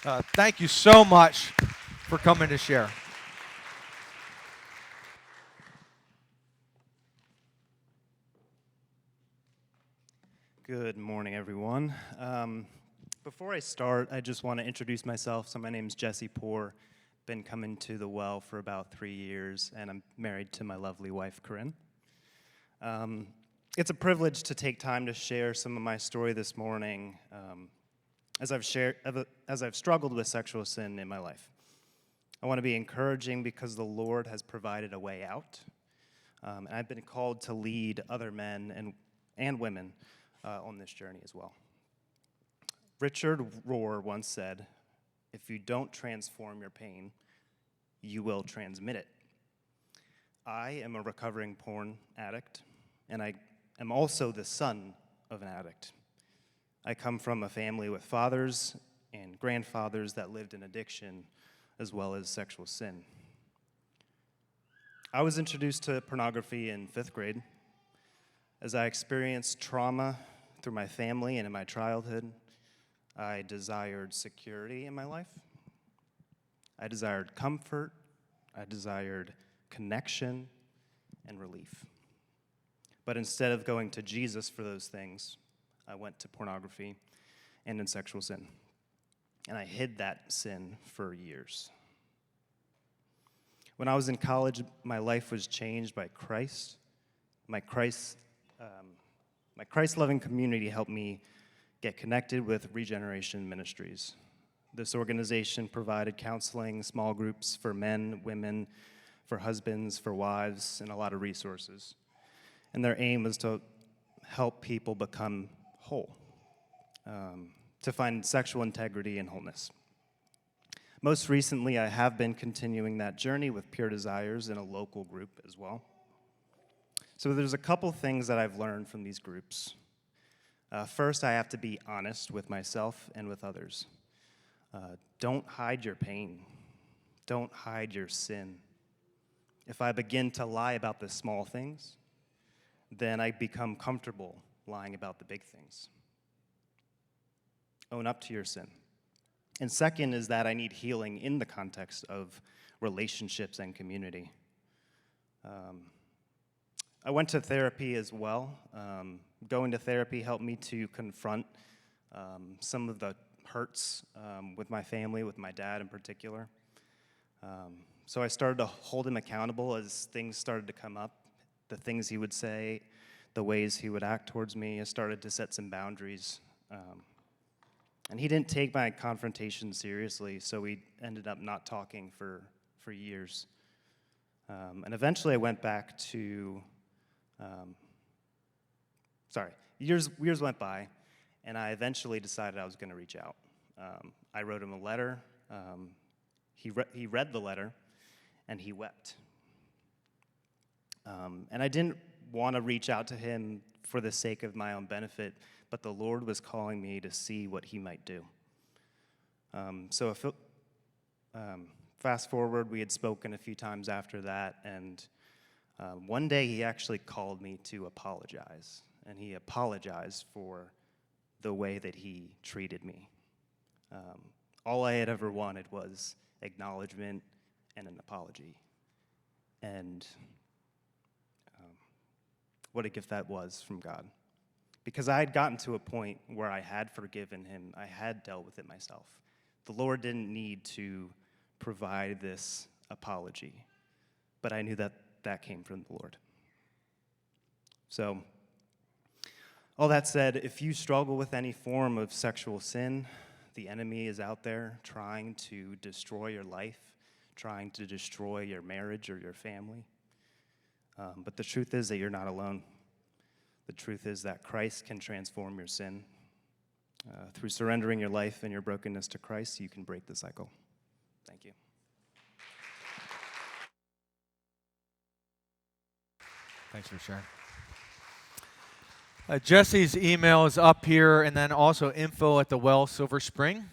Thank you so much for coming to share. Good morning, everyone. Before I start, I just want to introduce myself. So my name is Jesse Poor. Been coming to the well for about 3 years, and I'm married to my lovely wife, Corinne. It's a privilege to take time to share some of my story this morning, as I've struggled with sexual sin in my life. I want to be encouraging because the Lord has provided a way out, and I've been called to lead other men and women on this journey as well. Richard Rohr once said, "If you don't transform your pain, you will transmit it." I am a recovering porn addict, and I am also the son of an addict. I come from a family with fathers and grandfathers that lived in addiction as well as sexual sin. I was introduced to pornography in 5th grade. As I experienced trauma through my family and in my childhood, I desired security in my life. I desired comfort. I desired connection and relief. But instead of going to Jesus for those things, I went to pornography and in sexual sin. And I hid that sin for years. When I was in college, my life was changed by Christ. My Christ-loving community helped me get connected with Regeneration Ministries. This organization provided counseling, small groups for men, women, for husbands, for wives, and a lot of resources. And their aim was to help people become whole, to find sexual integrity and wholeness. Most recently, I have been continuing that journey with Pure Desires in a local group as well. So there's a couple things that I've learned from these groups. First, I have to be honest with myself and with others. Don't hide your pain. Don't hide your sin. If I begin to lie about the small things, then I become comfortable lying about the big things. Own up to your sin. And second is that I need healing in the context of relationships and community. I went to therapy as well. Going to therapy helped me to confront some of the hurts with my family, with my dad in particular. So I started to hold him accountable as things started to come up, the things he would say, the ways he would act towards me. I started to set some boundaries. And he didn't take my confrontation seriously, so we ended up not talking for years. And eventually I went back to, years went by, and I eventually decided I was going to reach out. I wrote him a letter. He read the letter, and he wept. And I didn't want to reach out to him for the sake of my own benefit, but the Lord was calling me to see what he might do. Fast forward, we had spoken a few times after that, and one day he actually called me to apologize, and he apologized for the way that he treated me. All I had ever wanted was acknowledgement and an apology. And what a gift that was from God. Because I had gotten to a point where I had forgiven him. I had dealt with it myself. The Lord didn't need to provide this apology, but I knew that that came from the Lord. So, all that said, if you struggle with any form of sexual sin, the enemy is out there trying to destroy your life, trying to destroy your marriage or your family. But the truth is that you're not alone. The truth is that Christ can transform your sin. Through surrendering your life and your brokenness to Christ, you can break the cycle. Thank you. Thanks for sharing. Jesse's email is up here, and then also info at the Well Silver Spring.